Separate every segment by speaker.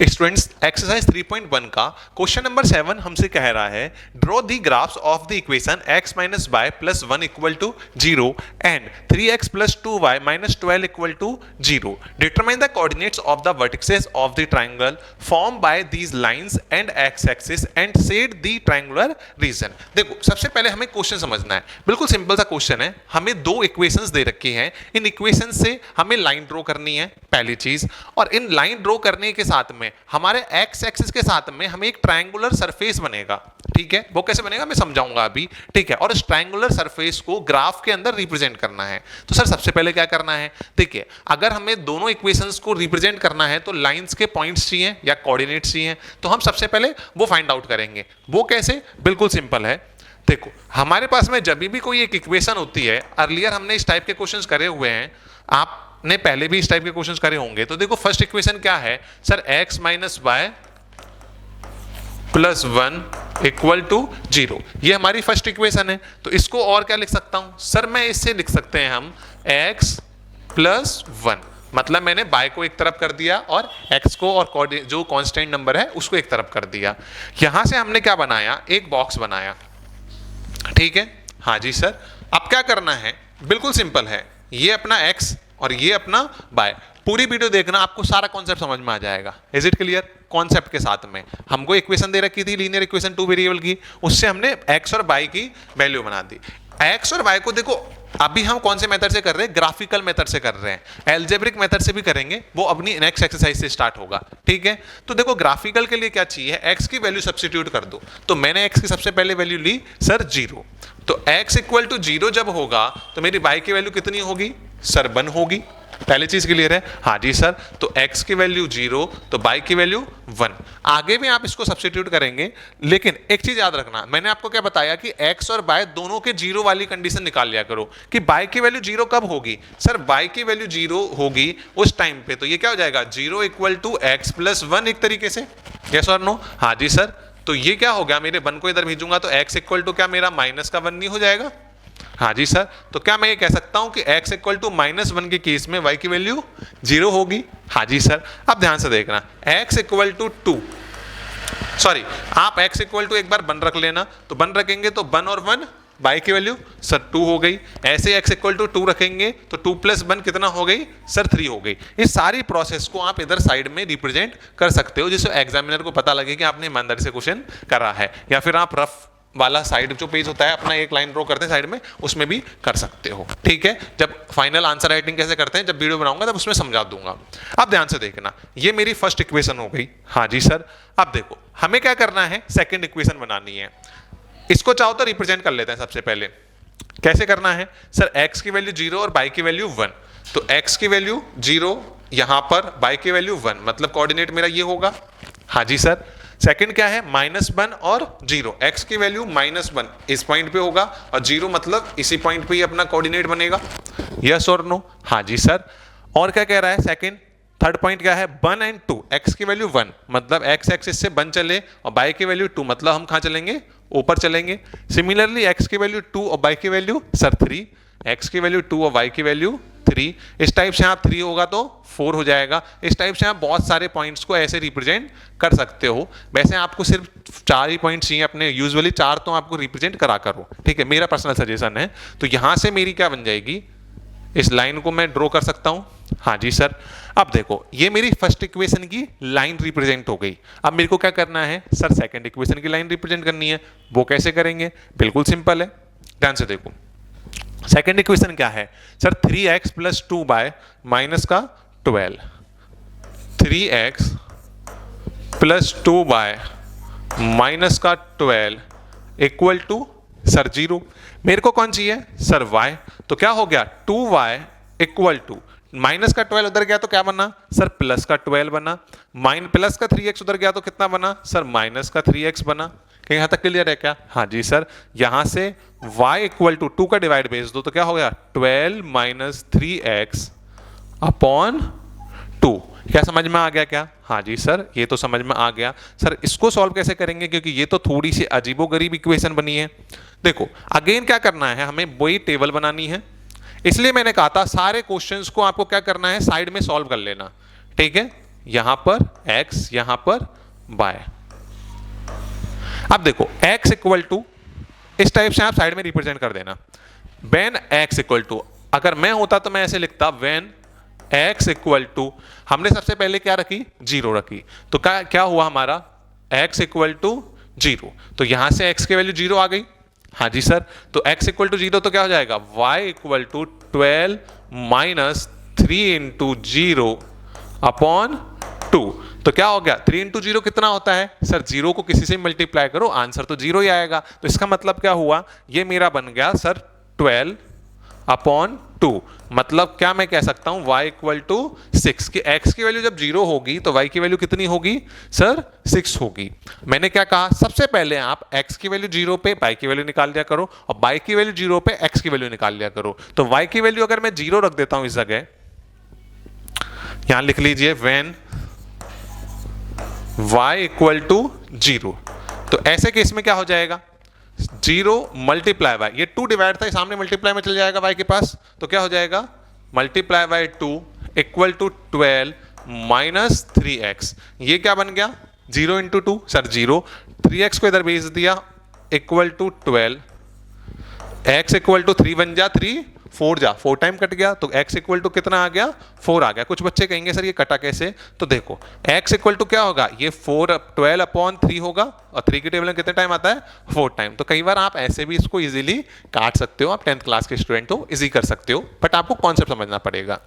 Speaker 1: Students exercise 3.1 का question number 7 हमसे कह रहा है draw the graphs of the equation x minus Y plus 1 equal to 0 and 3x plus 2y minus 12 equal to 0 determine the coordinates of the vertices of the triangle form by these lines and x axis and set the triangular region. देखो सबसे पहले हमें question समझना है, बिल्कुल simple सा question है। हमें दो इक्वेशंस दे रखी हैं, इन इक्वेशन से हमें लाइन ड्रॉ करनी है पहली चीज, और इन लाइन ड्रॉ करने के साथ में हमारे एक्स एक्सिस के साथ में हमें एक ट्रायंगुलर सरफेस बनेगा। ठीक है, वो कैसे बनेगा मैं समझाऊंगा अभी। ठीक है, और इस ट्रायंगुलर सरफेस को ग्राफ के अंदर रिप्रेजेंट करना है। तो सर सबसे पहले क्या करना है, देखिए अगर हमें दोनों इक्वेशंस को रिप्रेजेंट करना है तो लाइंस के पॉइंट्स चाहिए या कोऑर्डिनेट्स चाहिए, तो हम सबसे पहले वो फाइंड आउट करेंगे। वो कैसे, बिल्कुल सिंपल है। देखो हमारे पास में जब भी कोई एक इक्वेशन होती है, अर्लियर हमने इस टाइप के क्वेश्चंस करे हुए हैं, आपने पहले भी इस टाइप के क्वेश्चंस करे होंगे। तो देखो फर्स्ट इक्वेशन क्या है sir, x minus Y plus 1 equal to 0, ये हमारी फर्स्ट इक्वेशन है। तो इसको और क्या लिख सकता हूं सर, मैं इससे लिख सकते हैं हम x प्लस 1, मतलब मैंने y को एक तरफ कर दिया और x को और जो कांस्टेंट नंबर है उसको एक तरफ कर दिया। यहां से हमने क्या बनाया, एक बॉक्स बनाया। ठीक है, हाँ जी सर। अब क्या करना है, बिल्कुल सिंपल है, ये अपना x और ये अपना y। पूरी वीडियो देखना, आपको सारा कॉन्सेप्ट समझ में आ जाएगा। Is it clear? कॉन्सेप्ट के साथ में हमको इक्वेशन दे रखी थी लीनियर इक्वेशन 2 वेरिएबल की, उससे हमने x और y की वैल्यू बना दी। x और y को देखो अभी हम कौन से मेथड से कर रहे हैं, ग्राफिकल मेथड से कर रहे हैं। एल्जेब्रिक मेथड से भी करेंगे, वो अपनी नेक्स्ट एक्सरसाइज से स्टार्ट होगा। ठीक है, तो देखो ग्राफिकल के लिए क्या चाहिए, x की वैल्यू सब्स्टिट्यूट कर दो। तो मैंने x की सबसे पहले वैल्यू ली सर 0, तो x इक्वल टू 0 जब होगा तो मेरी y की वैल्यू कितनी होगी सर 1 होगी। पहली चीज क्लियर है? हाँ जी सर। तो x की वैल्यू 0 तो y की वैल्यू 1। आगे भी आप इसको सब्स्टिट्यूट करेंगे, लेकिन एक चीज याद रखना, मैंने आपको क्या बताया कि x और y दोनों के 0 वाली कंडीशन निकाल लिया करो कि y की वैल्यू 0 कब होगी सर, y की वैल्यू 0 होगी उस टाइम पे। तो ये क्या हो जाएगा 0 इक्वल टू x प्लस 1 एक तरीके से। यस और नो? हाँ जी सर। तो ये क्या हो गया, मेरे 1 को इधर भेजूंगा तो x इक्वल टू क्या मेरा माइनस का 1 नहीं हो जाएगा? हाँ जी सर। तो क्या मैं ये कह सकता हूं कि x इक्वल टू माइनस 1 के केस में y की वैल्यू 0 होगी? हाँ जी सर। अब ध्यान से देखना, x इक्वल टू 2, सॉरी आप x इक्वल टू एक बार 1 रख लेना, तो 1 रखेंगे तो 1 और 1 y की वैल्यू सर 2 हो गई। ऐसे x इक्वल टू 2 रखेंगे तो 2 प्लस 1 कितना हो गई सर 3 हो गई। इस सारी प्रोसेस को आप इधर साइड में रिप्रेजेंट कर सकते हो, जिससे एग्जामिनर को पता लगे कि आपने ईमानदारी से क्वेश्चन करा है। या फिर आप रफ वाला साइड जो पेज होता है अपना एक लाइन ड्रॉ करते हैं साइड में, उसमें भी कर सकते हो। ठीक है, जब फाइनल आंसर राइटिंग कैसे करते हैं जब वीडियो बनाऊंगा तब उसमें समझा दूंगा। अब ध्यान से देखना, ये मेरी फर्स्ट इक्वेशन हो गई। हाँ जी सर। अब देखो हमें क्या करना है, सेकंड इक्वेशन बनानी है। इसको चाहो तो रिप्रेजेंट कर लेते हैं सबसे पहले। कैसे करना है सर, x की वैल्यू 0 और y की वैल्यू 1, तो x की वैल्यू 0 यहां पर, y की वैल्यू 1, मतलब कोऑर्डिनेट मेरा ये होगा। हाँ जी सर। सेकंड क्या है, -1 और 0, x की वैल्यू -1 इस पॉइंट पे होगा और 0 मतलब इसी पॉइंट पे ही अपना कोऑर्डिनेट बनेगा। यस और नो? हाँ जी सर। और क्या कह रहा है सेकंड, थर्ड पॉइंट क्या है, 1 एंड 2, x की वैल्यू 1 मतलब x एक्सिस से 1 चले और y की वैल्यू 2 मतलब हम कहाँ चलेंगे, ऊपर चलेंगे। सिमिलरली x की वैल्यू 2 और y की वैल्यू सर 3, x की वैल्यू 2 और y की वैल्यू 3। इस टाइप से आप 3 होगा तो 4 हो जाएगा। इस टाइप से आप बहुत सारे पॉइंट्स को ऐसे रिप्रेजेंट कर सकते हो। वैसे आपको सिर्फ 4 ही पॉइंट्स चाहिए अपने, यूजुअली 4 तो आपको रिप्रेजेंट करा करो। ठीक है, मेरा पर्सनल सजेशन है। तो यहां से मेरी क्या बन जाएगी, इस लाइन को मैं ड्रॉ कर सकता हूं। हाँ जी सर। अब देखो ये मेरी फर्स्ट इक्वेशन की लाइन रिप्रेजेंट हो गई। अब मेरे को क्या करना है सर, सेकंड इक्वेशन की लाइन रिप्रेजेंट करनी है। वो कैसे करेंगे, बिल्कुल सिंपल है, ध्यान से देखो। सेकंड इक्वेशन क्या है sir, 3x plus 2y minus का 12, 3x प्लस 2y माइनस का 12 इक्वल टू सर 0। मेरे को कौन चाहिए सर y, तो क्या हो गया 2y इक्वल टू माइनस का 12 उधर गया तो क्या बना सर प्लस का 12 बना, प्लस का 3x उधर गया तो कितना बना सर माइनस का 3x बना। यहां तक क्लियर है क्या? हाँ जी सर। यहां से y इक्वल टू 2 का डिवाइड भेज दो तो क्या हो गया 12 माइनस 3x अपॉन 2। क्या समझ में आ गया क्या? हाँ जी सर, ये तो समझ में आ गया। सर इसको सॉल्व कैसे करेंगे, क्योंकि ये तो थोड़ी सी अजीबोगरीब इक्वेशन बनी है। देखो अगेन क्या करना है, हमें वही टेबल बनानी है। इसलिए मैंने कहा था सारे क्वेश्चंस को आपको क्या करना है, साइड में सॉल्व कर लेना। ठीक है, यहां पर x, यहां पर y। अब देखो x इक्वल टू इस टाइप से आप साइड में रिप्रेजेंट कर देना। व्हेन x इक्वल टू, अगर मैं होता तो मैं ऐसे लिखता, व्हेन x इक्वल टू, हमने सबसे पहले क्या रखी, 0 रखी, तो क्या हुआ हमारा x इक्वल टू 0, तो यहां से x की वैल्यू 0 आ गई। हाँ जी सर, तो x इक्वल टू 0 तो क्या हो जाएगा, y equal to 12 minus 3 into 0 upon 2। तो क्या हो गया, 3 इंटू 0 कितना होता है सर, 0 को किसी से मल्टीप्लाई करो, आंसर तो 0 ही आएगा। तो इसका मतलब क्या हुआ, ये मेरा बन गया सर 12 अपॉन 2। मतलब क्या मैं कह सकता हूं, y इक्वल टू 6 कि x की वैल्यू जब 0 होगी तो y की वैल्यू कितनी होगी सर, 6 होगी। मैंने क्या कहा, सबसे पहले आप x की वैल्यू 0 पे y की वैल्यू निकाल लिया करो, और y की वैल्यू 0 पे x की वैल्यू निकाल लिया करो। तो y की वैल्यू अगर मैं 0 रख देता हूं इस जगह, यहां लिख लीजिए व्हेन y इक्वल टू 0, तो ऐसे केस में क्या हो जाएगा, 0 मल्टीप्लाई बाय, ये 2 डिवाइड था, सामने मल्टीप्लाई में चल जाएगा y के पास, तो क्या हो जाएगा multiply by 2 equal to 12 minus 3x। ये क्या बन गया, 0 इंटू 2 सर 0, 3x को इधर भेज दिया equal to 12, x equal to 3 बन जा 3, 4 जा 4 टाइम कट गया, तो x इक्वल टू कितना आ गया, 4 आ गया। कुछ बच्चे कहेंगे सर ये कटा कैसे, तो देखो x इक्वल टू क्या होगा, ये 12 अपॉन 3 होगा, और 3 की टेबल में कितने टाइम आता है, 4 टाइम। तो कई बार आप ऐसे भी इसको इजीली काट सकते हो, आप 10th क्लास के स्टूडेंट हो, इजी कर सकते हो, बट आपको कॉन्सेप्ट समझना पड़ेगा।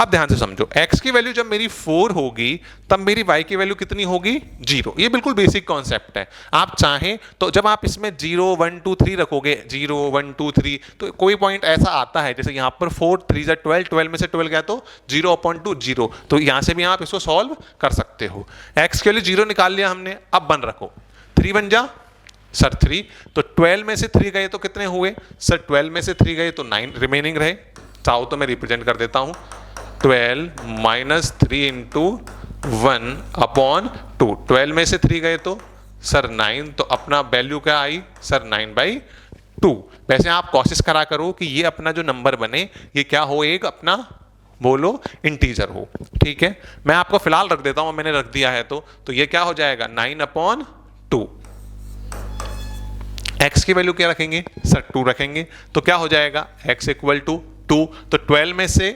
Speaker 1: अब ध्यान से समझो, x की वैल्यू जब मेरी 4 होगी तब मेरी y की वैल्यू कितनी होगी, 0। ये बिल्कुल बेसिक कॉन्सेप्ट है। आप चाहें तो जब आप इसमें 0 1 2 3 रखोगे, 0 1 2 3, तो कोई पॉइंट ऐसा आता है जैसे यहाँ पर 4 3 12, 12 में से 12 गया तो 0 अपॉन 2 0, तो यहाँ से भी आप इसको सॉल्व कर सकते हो। x के लिए 0 निकाल लिया हमने, अब 1 रखो, 3 बन जा सर 3, तो 12 में से 3 गए तो कितने हुए सर, 12 में से 3 गए तो 9 रिमेनिंग रहे। चाहो तो मैं रिप्रेजेंट कर देता हूँ, 12 माइनस 3 इंटू 1 अपॉन 2, 12 में से 3 गए तो सर 9, तो अपना वैल्यू क्या आई सर 9/2। वैसे आप कोशिश करा करो कि ये अपना जो नंबर बने ये क्या हो, एक अपना बोलो इंटीजर हो, ठीक है। मैं आपको फिलहाल रख देता हूं, मैंने रख दिया है तो ये क्या हो जाएगा 9/2। x की वैल्यू क्या रखेंगे सर, 2 रखेंगे, तो क्या हो जाएगा x इक्वल टू 2, तो 12 में से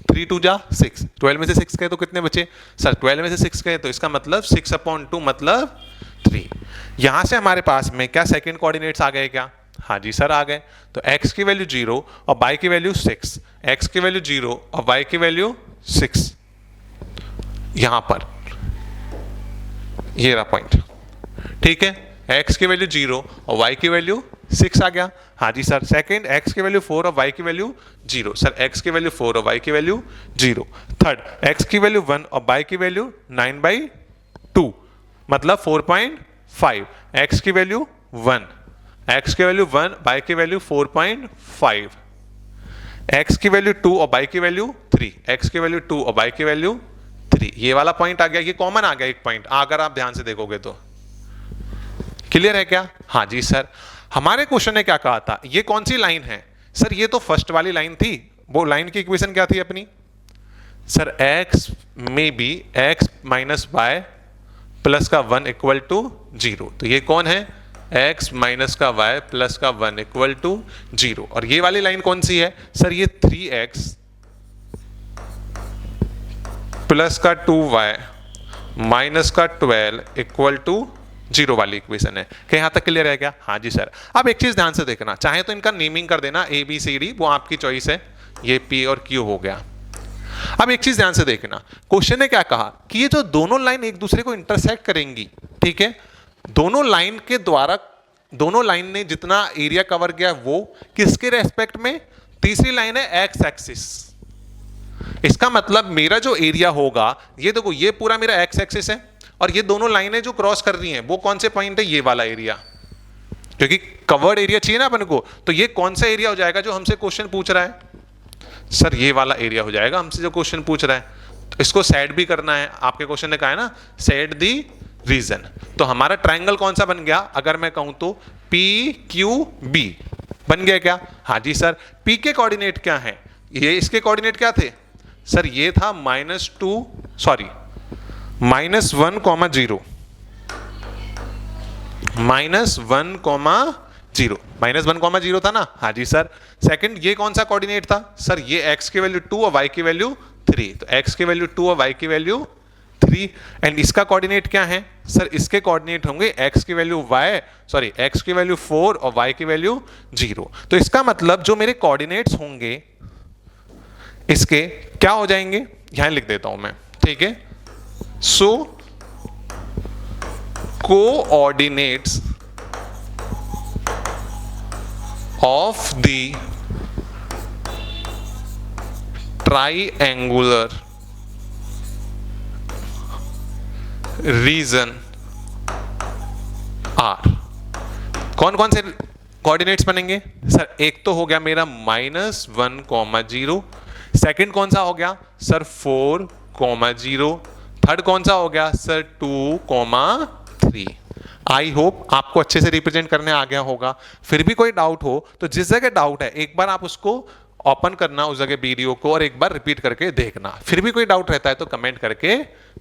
Speaker 1: 3 2 जा 6, 12 में से 6 गए तो कितने बचे सर, 12 में से 6 गए तो इसका मतलब 6/2 मतलब 3। यहां से हमारे पास में क्या सेकंड कोऑर्डिनेट्स आ गए क्या, हाँ जी सर आ गए। तो x की वैल्यू 0 और y की वैल्यू 6, x की वैल्यू 0 और y की वैल्यू 6, यहां पर ये रहा पॉइंट, ठीक है। x की वैल्यू 0 और y की वैल्यू 6 आ गया, हाँ जी सर। सेकंड x की वैल्यू 4 और y की वैल्यू 0, सर x की वैल्यू 4 और y की वैल्यू 0। थर्ड x की वैल्यू 1 और y की वैल्यू 9/2 मतलब 4.5, x की वैल्यू 1, x की वैल्यू 1, y की वैल्यू 4.5, x की वैल्यू 2 और y की वैल्यू 3, x की वैल्यू 2 और y की वैल्यू 3। ये वाला पॉइंट आ गया, ये कॉमन आ गया एक पॉइंट, अगर आप ध्यान से देखोगे तो। क्लियर है क्या, हाँ जी सर। हमारे क्वेश्चन ने क्या कहा था, ये कौन सी लाइन है सर, ये तो फर्स्ट वाली लाइन थी। वो लाइन की इक्वेशन क्या थी अपनी सर, x में बी x माइनस वाई प्लस का 1 इक्वल टू 0। तो ये कौन है, x माइनस का y प्लस का 1 इक्वल टू 0। और ये वाली लाइन कौन सी है सर, ये 3x प्लस का 2y माइनस का 12 इक्वल टू 0 वाली इक्वेशन है। क्या यहां तक क्लियर है क्या, हाँ जी सर। अब एक चीज ध्यान से देखना, चाहे तो इनका नेमिंग कर देना A B C D, वो आपकी चॉइस है, ये P और Q हो गया। अब एक चीज ध्यान से देखना, क्वेश्चन ने क्या कहा कि ये जो दोनों लाइन एक दूसरे को इंटरसेक्ट करेंगी, ठीक है, दोनों लाइन के द्वारा दोनों लाइन ने जितना एरिया कवर किया वो किसके रेस्पेक्ट में, तीसरी लाइन है एक्स एक्सिस। इसका मतलब मेरा जो एरिया होगा, ये देखो ये पूरा मेरा एक्स एक्सिस है, और ये दोनों लाइनें जो क्रॉस कर रही हैं वो कौन से पॉइंट है, ये वाला एरिया, क्योंकि कवर्ड एरिया चाहिए ना अपन को। तो ये कौन सा एरिया हो जाएगा जो हमसे क्वेश्चन पूछ रहा है सर, ये वाला एरिया हो जाएगा हमसे जो क्वेश्चन पूछ रहा है। तो इसको सेट भी करना है, आपके क्वेश्चन ने कहा है ना सेट दी रीजन। तो हमारा ट्रायंगल कौन सा बन गया, अगर मैं कहूं तो PQB बन गया क्या, हाँ जी सर। P के कोऑर्डिनेट क्या है, ये इसके कोऑर्डिनेट क्या थे सर, ये था -2 सॉरी -1, -0, -1, -1, -0 था ना? हाँ जी सर। सेकंड ये कौन सा कोऑर्डिनेट था सर? ये x की वैल्यू 2 और y की वैल्यू 3, तो x की वैल्यू 2 और y की वैल्यू 3। एंड इसका कोऑर्डिनेट क्या है सर? इसके कोऑर्डिनेट होंगे x की वैल्यू x की वैल्यू 4 और y की वैल्यू 0। तो इसका मतलब जो मेरे कोऑर्डिनेट्स होंगे इसके क्या हो जाएंगे, यहां लिख देता हूं मैं, ठीक है। So coordinates of the triangular region are, कौन कौन से कोऑर्डिनेट्स बनेंगे सर? एक तो हो गया मेरा -1, 0। सेकंड कौन सा हो गया सर? 4, 0। थर्ड कौन सा हो गया सर? 2, 3। आई होप आपको अच्छे से रिप्रेजेंट करने आ गया होगा। फिर भी कोई डाउट हो तो जिस जगह डाउट है एक बार आप उसको ओपन करना उस जगह वीडियो को और एक बार रिपीट करके देखना। फिर भी कोई डाउट रहता है तो कमेंट करके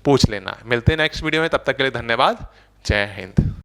Speaker 1: पूछ लेना। मिलते हैं नेक्स्ट वीडियो में, तब तक के लिए धन्यवाद। जय हिंद।